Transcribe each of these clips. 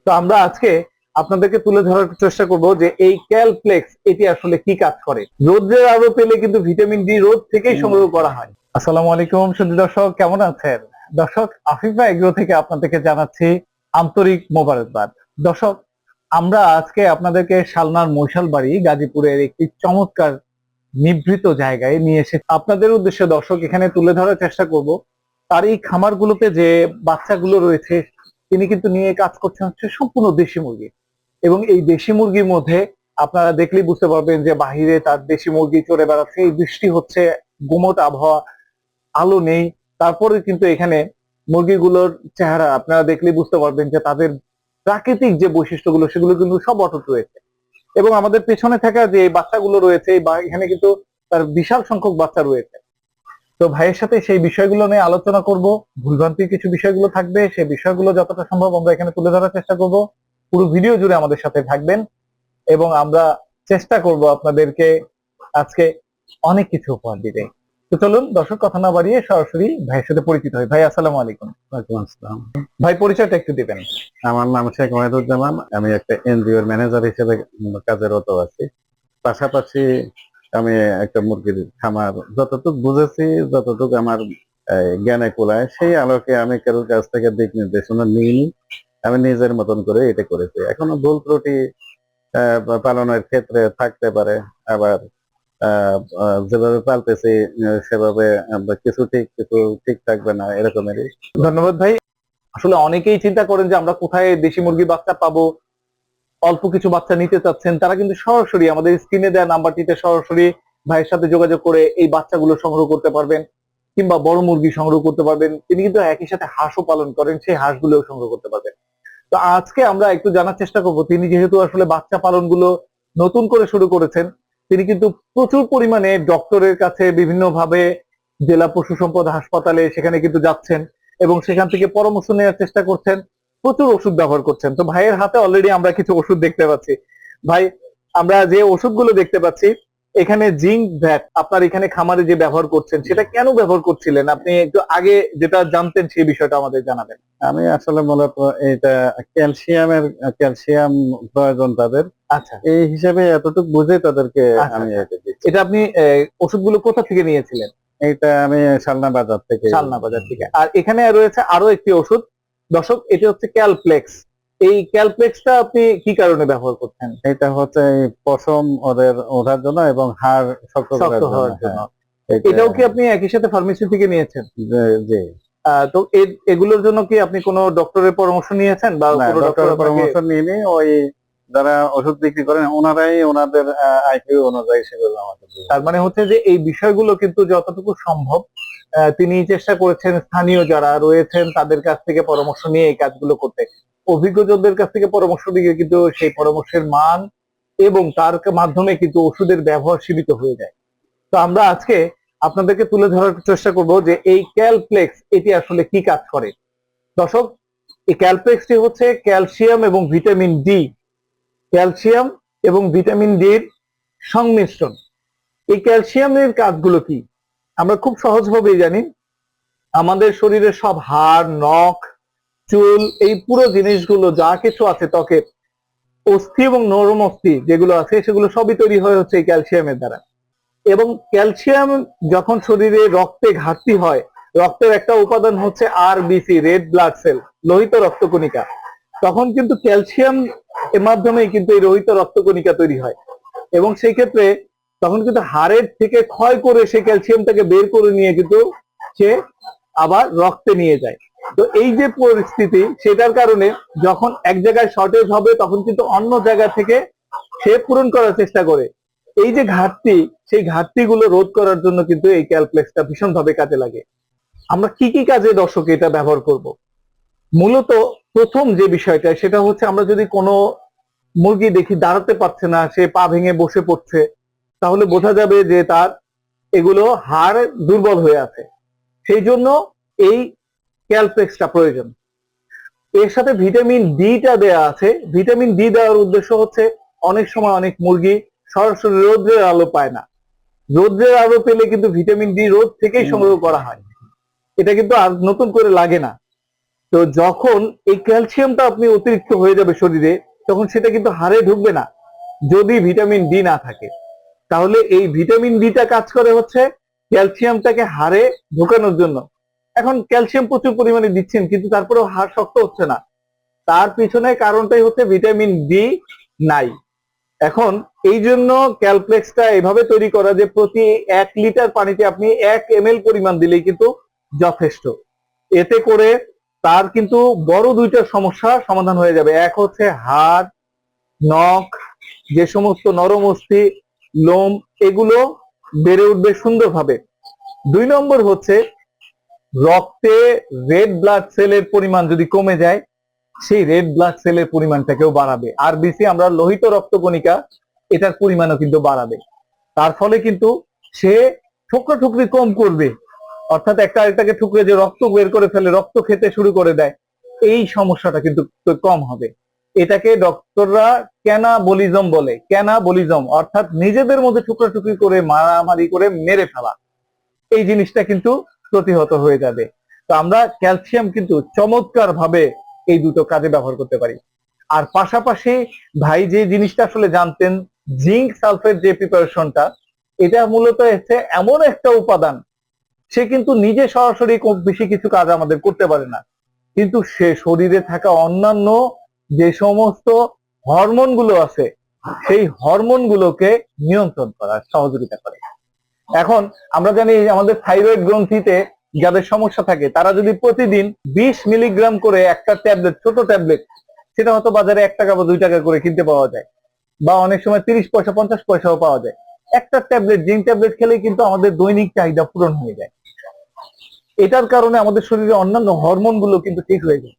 তো আমরা আজকে আপনাদেরকে তুলে ধরার চেষ্টা করব যে এই ক্যালপ্লেক্স এটি আসলে কি কাজ করে। রোদ্রের আলো পেলে কিন্তু ভিটামিন ডি রোদ থেকেই সংগ্রহ করা হয়। আসসালামু আলাইকুম সুধী দর্শক, কেমন আছেন? দর্শক, আফিফা এগ্রো থেকে আপনাদেরকে জানাচ্ছি আন্তরিক মোবারকবাদ। দর্শক, আমরা আজকে আপনাদেরকে শালনার মৈশালবাড়ি গাজীপুরের একটি চমৎকার নিভৃত জায়গায় নিয়ে এসে আপনাদের উদ্দেশ্যে দর্শক এখানে তুলে ধরার চেষ্টা করব তার এই খামারগুলোতে যে বাচ্চাগুলো রয়েছে তিনি কিন্তু নিয়ে কাজ করছেন হচ্ছে সম্পূর্ণ দেশি মুরগি। এবং এই দেশি মুরগির মধ্যে আপনারা দেখলেই বুঝতে পারবেন যে বাহিরে তার দেশি মুরগি চড়ে বেড়াচ্ছে, এই বৃষ্টি হচ্ছে, গুমোট আবহাওয়া, আলো নেই, তারপরে কিন্তু এখানে মুরগিগুলোর চেহারা আপনারা দেখলেই বুঝতে পারবেন যে তাদের প্রাকৃতিক যে বৈশিষ্ট্যগুলো সেগুলো কিন্তু সব অটুট রয়েছে। এবং আমাদের পেছনে থাকা যে বাচ্চাগুলো রয়েছে এখানে কিন্তু তার বিশাল সংখ্যক বাচ্চা রয়েছে। তো ভাইয়ের সাথে সেই বিষয়গুলো নিয়ে আলোচনা করব, ভুলভ্রান্তির কিছু বিষয়গুলো থাকবে, সেই বিষয়গুলো যতটা সম্ভব আমরা এখানে তুলে ধরার চেষ্টা করব। পুরো ভিডিও জুড়ে আমাদের সাথে থাকবেন এবং আমরা চেষ্টা করব আপনাদেরকে আজকে অনেক কিছু উপহার দিতে। তো চলুন দর্শক, কথা না বাড়িয়ে সরাসরি ভাইয়ের সাথে পরিচিত হই। ভাই আসসালামু আলাইকুম। ওয়ালাইকুম আসসালাম। ভাই পরিচয়টা একটু দিবেন। আমার নাম শেখ ওয়াহিদুজ্জামান। আমি একটা এনজিওর ম্যানেজার হিসেবে কাজরত আছি। পাশাপাশি আমি একটা মুরগির খামার যতটুকু বুঝেছি, যতটুকু আমার জ্ঞানে কুলায়, সেই আলোকে আমি কারোর কাছ থেকে দিক নির্দেশনা নিইনি। আমি নিজের মতন করে এটা করেছি। এখনো ভুল ত্রুটি পালনের ক্ষেত্রে থাকতে পারে, আবার যেভাবে পালতেছি সেভাবে কিছু ঠিক থাকবে না, এরকমেরই। ধন্যবাদ ভাই। আসলে অনেকেই চিন্তা করেন যে আমরা কোথায় দেশি মুরগির বাচ্চা পাবো, অল্প কিছু বাচ্চা নিতে চাচ্ছেন, তারা কিন্তু সরাসরি আমাদের স্ক্রিনে দেওয়া নাম্বারটিতে সরাসরি ভাইয়ের সাথে যোগাযোগ করে এই বাচ্চাগুলো সংগ্রহ করতে পারবেন, কিংবা বড় মুরগি সংগ্রহ করতে পারবেন। তিনি কিন্তু একই সাথে হাঁসও পালন করেন, সেই হাঁসগুলোও সংগ্রহ করতে পারবেন। তো আজকে আমরা একটু জানার চেষ্টা করব, তিনি যেহেতু আসলে বাচ্চা পালন গুলো নতুন করে শুরু করেছেন, তিনি কিন্তু প্রচুর পরিমাণে ডক্টরের কাছে বিভিন্ন ভাবে জেলা পশু সম্পদ হাসপাতালে সেখানে কিন্তু যাচ্ছেন এবং সেখান থেকে পরামর্শ নেওয়ার চেষ্টা করছেন, প্রচুর ওষুধ ব্যবহার করছেন। তো ভাইয়ের হাতে অলরেডি আমরা কিছু ওষুধ দেখতে পাচ্ছি। ভাই, আমরা যে ওষুধগুলো দেখতে পাচ্ছি এখানে জিঙ্ক ভ্যাট আপনার এখানে খামারে যে ব্যবহার করছেন সেটা কেন ব্যবহার করছিলেন, আপনি একটু আগে যেটা জানতেন সেই বিষয়টা আমাদের জানাবেন। আমি আসলে মূলত এটা ক্যালসিয়াম প্রয়োজন তাদের, আচ্ছা, এই হিসাবে এতটুকু বুঝে তাদেরকে আচ্ছা আমি আচ্ছা। এটা দিচ্ছি। এটা আপনি ওষুধগুলো কোথা থেকে নিয়েছিলেন? এটা আমি শালনা বাজার থেকে। শালনা বাজার থেকে। আর এখানে রয়েছে আরো একটি ওষুধ দর্শক, এটা হচ্ছে ক্যালপ্লেক্স। এই ক্যালপ্লেক্সটা আপনি কি কারণে ব্যবহার করছেন? এটা হচ্ছে এই পশম ওদের ওঠার জন্য এবং হাড় শক্ত শক্ত করার হওয়ার জন্য। জন্য। হ্যাঁ, এটা এটাও কি আপনি একই সাথে ফার্মেসি থেকে নিয়েছেন? জি। তো এগুলোর জন্য কি আপনি কোনো ডক্টরের পরামর্শ নিয়েছেন বা না, কোনো ডক্টর ডক্টরের আপনাকে? পরামর্শ নিইনি। ওই যারা ওষুধ বিক্রি করেন ওনারাই ওনাদের আইকিউ অনুযায়ী সেগুলো আমাকে দিয়ে। তার মানে হচ্ছে যে এই বিষয়গুলো কিন্তু যতটুকু সম্ভব তিনি চেষ্টা করেছেন স্থানীয় যারা রয়েছেন তাদের কাছ থেকে পরামর্শ নিয়ে এই কাজগুলো করতে। অভিজ্ঞজনদের কাছ থেকে পরামর্শ দিয়ে কিন্তু সেই পরামর্শের মান এবং তার মাধ্যমে কিন্তু ওষুধের ব্যবহার সীমিত হয়ে যায়। তো আমরা আজকে আপনাদেরকে তুলে ধরার চেষ্টা করব যে এই ক্যালপ্লেক্স এটি আসলে কি কাজ করে। দর্শক, এই ক্যালপ্লেক্সটি হচ্ছে ক্যালসিয়াম এবং ভিটামিন ডি, ক্যালসিয়াম এবং ভিটামিন ডির সংমিশ্রণ। এই ক্যালসিয়ামের কাজগুলো কি আমরা খুব সহজভাবেই জানি। আমাদের শরীরের সব হাড়, নখ, চুল, এই পুরো জিনিসগুলো যা কিছু আছে ত্বকের অস্থি এবং নরম অস্থি যেগুলো আছে সেগুলো সবই তৈরি হয়ে হচ্ছে এই ক্যালসিয়ামের দ্বারা। এবং ক্যালসিয়াম যখন শরীরে রক্তে ঘাটতি হয়, রক্তের একটা উপাদান হচ্ছে আরবিসি, রেড ব্লাড সেল, লোহিত রক্তকণিকা, তখন কিন্তু ক্যালসিয়াম এর মাধ্যমেই কিন্তু এই লোহিত রক্তকণিকা তৈরি হয়। এবং সেই ক্ষেত্রে তখন কিন্তু হাড়ের থেকে ক্ষয় করে সেই ক্যালসিয়ামটাকে বের করে নিয়ে কিন্তু সে আবার রক্তে নিয়ে যায়। তো এই যে পরিস্থিতি, সেটার কারণে যখন এক জায়গায় শর্টেজ হবে তখন কিন্তু অন্য জায়গা থেকে সে পূরণ করার চেষ্টা করে। এই যে ঘাটতি, সেই ঘাটতিগুলো রোধ করার জন্য কিন্তু এই ক্যালপ্লেক্সটা ভীষণভাবে কাজে লাগে। আমরা কি কি কাজে দর্শক এটা ব্যবহার করব? মূলত প্রথম যে বিষয়টা সেটা হচ্ছে আমরা যদি কোনো মুরগি দেখি দাঁড়াতে পারছে না, সে পা ভেঙে বসে পড়ছে, তাহলে বোঝা যাবে যে তার এগুলো হাড় দুর্বল হয়ে আছে। সেই জন্য এই ক্যালপ্লেক্সটা প্রয়োজন। এর সাথে ভিটামিন ডিটা দেয়া আছে। ভিটামিন ডি দেওয়ার উদ্দেশ্য হচ্ছে অনেক সময় অনেক মুরগি সরাসরি রোদ্রের আলো পায় না, রোদ্রের আলো পেলে কিন্তু ভিটামিন ডি রোদ থেকেই সংগ্রহ করা হয়, এটা কিন্তু আর নতুন করে লাগে না। তো যখন এই ক্যালসিয়ামটা আপনি অতিরিক্ত হয়ে যাবে শরীরে, তখন সেটা কিন্তু হাড়ে ঢুকবে না যদি ভিটামিন ডি না থাকে। তাহলে এই ভিটামিন ডিটা কাজ করে হচ্ছে ক্যালসিয়ামটাকে হাড়ে ঢোকানোর জন্য। এখন ক্যালসিয়াম প্রচুর পরিমাণে দিচ্ছেন কিন্তু তারপরেও হাড় শক্ত হচ্ছে না, তার পিছনে কারণটাই হচ্ছে ভিটামিন ডি নাই। এখন এই জন্য ক্যালপ্লেক্সটা এভাবে তৈরি করা যে প্রতি 1 লিটার পানিতে আপনি 1 ml পরিমাণ দিলেই কিন্তু যথেষ্ট। এতে করে তার কিন্তু বড় দুইটা সমস্যার সমাধান হয়ে যাবে। এক হচ্ছে হাড়, নখ, যে সমস্ত নরম অস্থি, লোম, এগুলো বেড়ে উঠবে সুন্দরভাবে। 2 নম্বর হচ্ছে রক্তে রেড ব্লাড সেলের পরিমাণ যদি কমে যায়, সেই রেড ব্লাড সেলের পরিমাণটাকেও বাড়াবে। আরবিসি, আমরা লোহিত রক্তকণিকা, এটার পরিমাণও কিন্তু বাড়াবে। তার ফলে কিন্তু সে ঠুকরি কম করবে, অর্থাৎ একটা আরেকটাকে ঠুকরে যে রক্ত বের করে ফেলে, রক্ত খেতে শুরু করে দেয়, এই সমস্যাটা কিন্তু কম হবে। এটাকে ডক্টররা ক্যানাবলিজম বলে। ক্যানাবলিজম অর্থাৎ নিজেদের মধ্যে টুকরি করে মারামারি করে মেরে ফেলা, এই জিনিসটা কিন্তু প্রতিহত হয়ে যাবে। তো আমরা ক্যালসিয়াম কিন্তু চমৎকার ভাবে এই দুটো কাজে ব্যবহার করতে পারি। আর পাশাপাশি ভাই যে জিনিসটা আসলে জানতেন, জিঙ্ক সালফেট যে প্রিপারেশনটা, এটা মূলত হচ্ছে এমন একটা উপাদান, সে কিন্তু নিজে সরাসরি খুব বেশি কিছু কাজ আমাদের করতে পারে না, কিন্তু সে শরীরে থাকা অন্যান্য যে সমস্ত হরমোন গুলো আছে, সেই হরমোন গুলোকে নিয়ন্ত্রণ করার সহযোগিতা করে। এখন আমরা জানি আমাদের থাইরয়েড গ্রন্থিতে যাদের সমস্যা থাকে, তারা যদি প্রতিদিন 20 মিলিগ্রাম করে একটা ট্যাবলেট, ছোট ট্যাবলেট, সেটা হয়তো বাজারে 1 টাকা বা 2 টাকা করে কিনতে পাওয়া যায়, বা অনেক সময় 30 পয়সা 50 পয়সাও পাওয়া যায়। একটা ট্যাবলেট, জিঙ্ক ট্যাবলেট খেলেই কিন্তু আমাদের দৈনিক চাহিদা পূরণ হয়ে যায়। এটার কারণে আমাদের শরীরে অন্যান্য হরমোন গুলো কিন্তু ঠিক হয়ে যায়।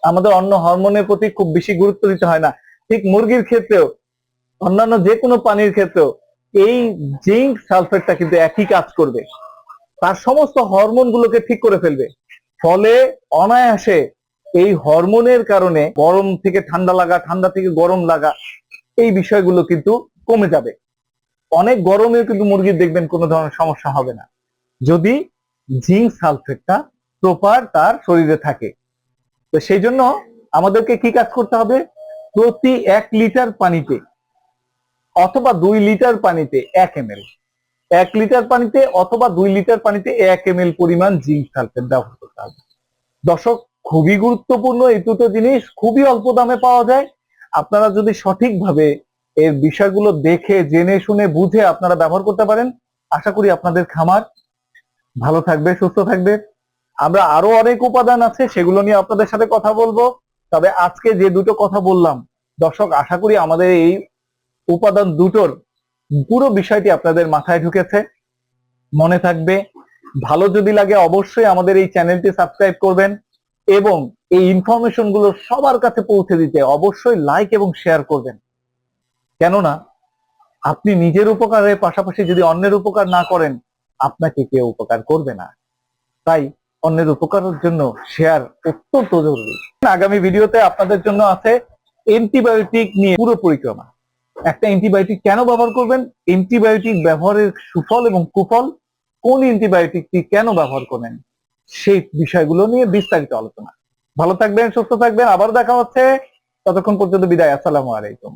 আমাদের অন্য হরমোনের প্রতি খুব বেশি গুরুত্ব দিতে হয় না। ঠিক মুরগির ক্ষেত্রেও, অন্যান্য যে কোনো পানির ক্ষেত্রেও এই জিঙ্ক সালফেটটা কিন্তু একই কাজ করবে, তার সমস্ত হরমোন গুলোকে ঠিক করে ফেলবে। ফলে অনায়াসে এই হরমোনের কারণে গরম থেকে ঠান্ডা লাগা, ঠান্ডা থেকে গরম লাগা, এই বিষয়গুলো কিন্তু কমে যাবে। অনেক গরমেও কিন্তু মুরগির দেখবেন কোনো ধরনের সমস্যা হবে না, যদি জিঙ্ক সালফেটটা প্রপার তার শরীরে থাকে। তো সেই জন্য আমাদেরকে কি কাজ করতে হবে? প্রতি 1 লিটার পানিতে অথবা 2 লিটার পানিতে 1 ml, 1 লিটার পানিতে অথবা 2 লিটার পানিতে 1 ml পরিমাণ জিঙ্ক সালফেট ব্যবহার করতে হবে। দর্শক, খুবই গুরুত্বপূর্ণ, এই দুটো জিনিস খুবই অল্প দামে পাওয়া যায়। আপনারা যদি সঠিকভাবে এর বিষয়গুলো দেখে জেনে শুনে বুঝে আপনারা ব্যবহার করতে পারেন, আশা করি আপনাদের খামার ভালো থাকবে, সুস্থ থাকবে। আমরা আরো অনেক উপাদান আছে, সেগুলো নিয়ে আপনাদের সাথে কথা বলবো। তবে আজকে যে দুটো কথা বললাম, দর্শক, আশা করি আমাদের এই উপাদান দুটোর পুরো বিষয়টি আপনাদের মাথায় ঢুকেছে, মনে থাকবে। ভালো যদি লাগে অবশ্যই আমাদের এই চ্যানেলটি সাবস্ক্রাইব করবেন, এবং এই ইনফরমেশন গুলো সবার কাছে পৌঁছে দিতে অবশ্যই লাইক এবং শেয়ার করবেন। কেননা আপনি নিজের উপকারের পাশাপাশি যদি অন্যের উপকার না করেন, আপনাকে কেউ উপকার করবে না। তাই অন্যের উপকারের জন্য শেয়ার অত্যন্ত জরুরি। আগামী ভিডিওতে আপনাদের জন্য আছে অ্যান্টিবায়োটিক নিয়ে পুরো পরিক্রমা। একটা অ্যান্টিবায়োটিক কেন ব্যবহার করবেন, অ্যান্টিবায়োটিক ব্যবহারের সুফল এবং কুফল, কোন অ্যান্টিবায়োটিকটি কেন ব্যবহার করবেন, সেই বিষয়গুলো নিয়ে বিস্তারিত আলোচনা। ভালো থাকবেন, সুস্থ থাকবেন, আবার দেখা হচ্ছে। ততক্ষণ পর্যন্ত বিদায়। আসসালামু আলাইকুম।